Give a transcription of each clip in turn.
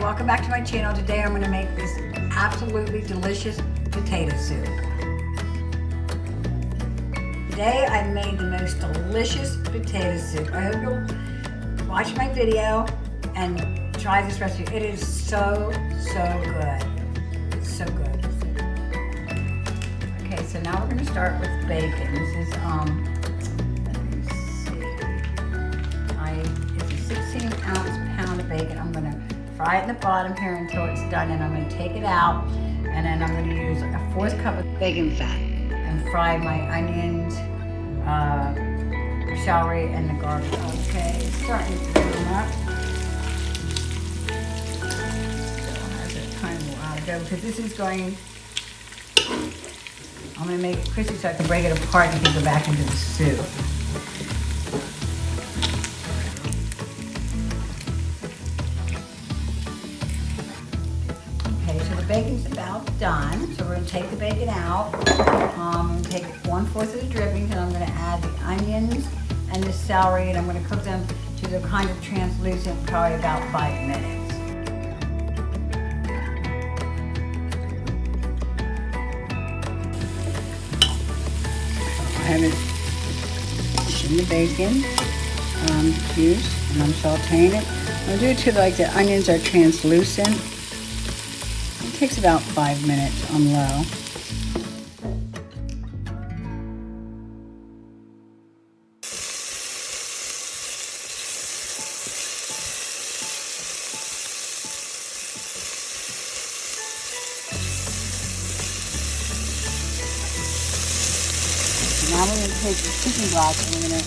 welcome back to my channel. Today I'm going to make this absolutely delicious potato soup. Today I made the most delicious potato soup. I hope you'll watch my video and try this recipe. It is so good. It's so good. Okay, so now we're going to start with bacon. This is let me see. It's a 16-ounce pound of bacon. I'm going to fry it in the bottom here until it's done, and I'm going to take it out, and then I'm going to use a 1/4 cup of bacon fat and fry my onions, celery, and the garlic. Okay, it's starting to warm up. Still has a time while to go because this is going. I'm going to make it crispy so I can break it apart and can go back into the soup. Okay, so the bacon's about done. So we're going to take the bacon out. Take 1/4 of the drippings, and I'm going to add the onions and the celery, and I'm going to cook them to the kind of translucent, probably about 5 minutes. I have it in the bacon juice, and I'm sauteing it. I'll do it till like the onions are translucent. It takes about 5 minutes on low. Now we're going to take the chicken broth and we're going to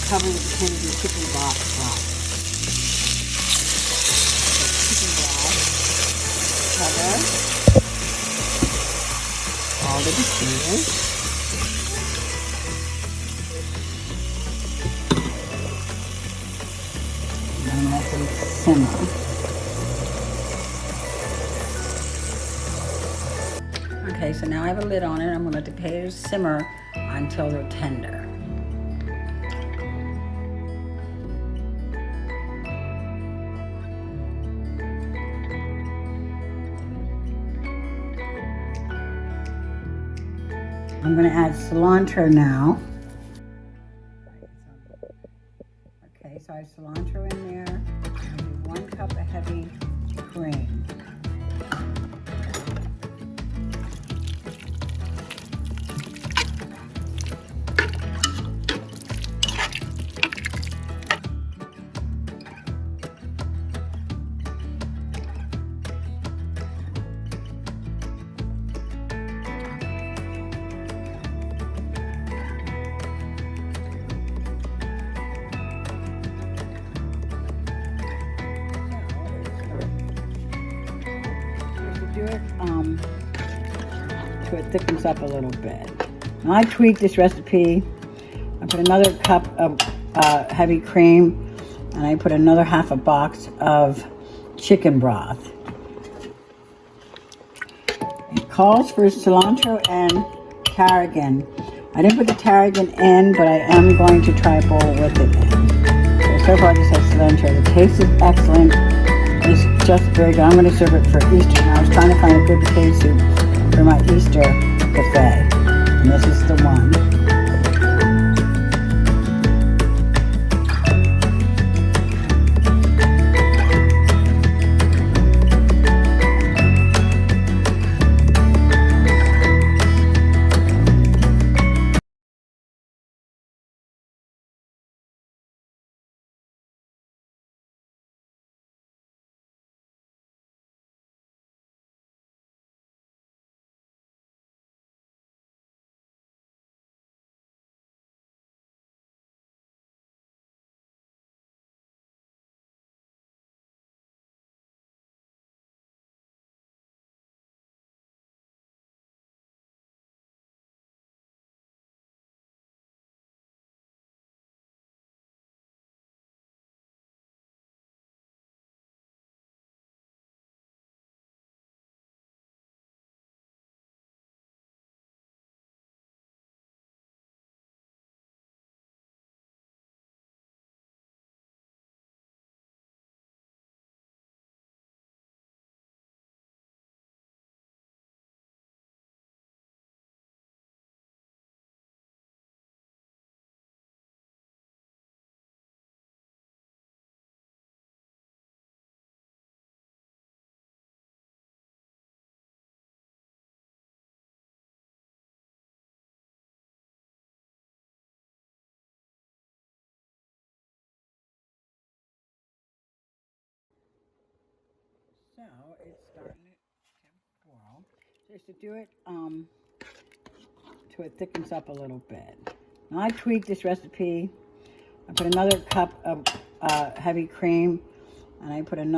cover the potatoes with chicken broth. Chicken broth, cover all the potatoes. And then let them simmer. Okay, so now I have a lid on it. I'm going to let the potatoes simmer until they're tender. I'm going to add cilantro now. Okay, so I have cilantro in there. I'll do 1 cup of heavy cream. Do it so it thickens up a little bit. Now I tweaked this recipe. I put another cup of heavy cream, and I put another 1/2 box of chicken broth. It calls for cilantro and tarragon. I didn't put the tarragon in, but I am going to try a bowl with it in. So far this has cilantro. The taste is excellent. It's just very good. I'm going to serve it for Easter. Now I was trying to find a good potato soup for my Easter buffet, and this is the one. So it's starting to boil. Just to do it so it thickens up a little bit. Now I tweaked this recipe. I put another cup of heavy cream, and I put another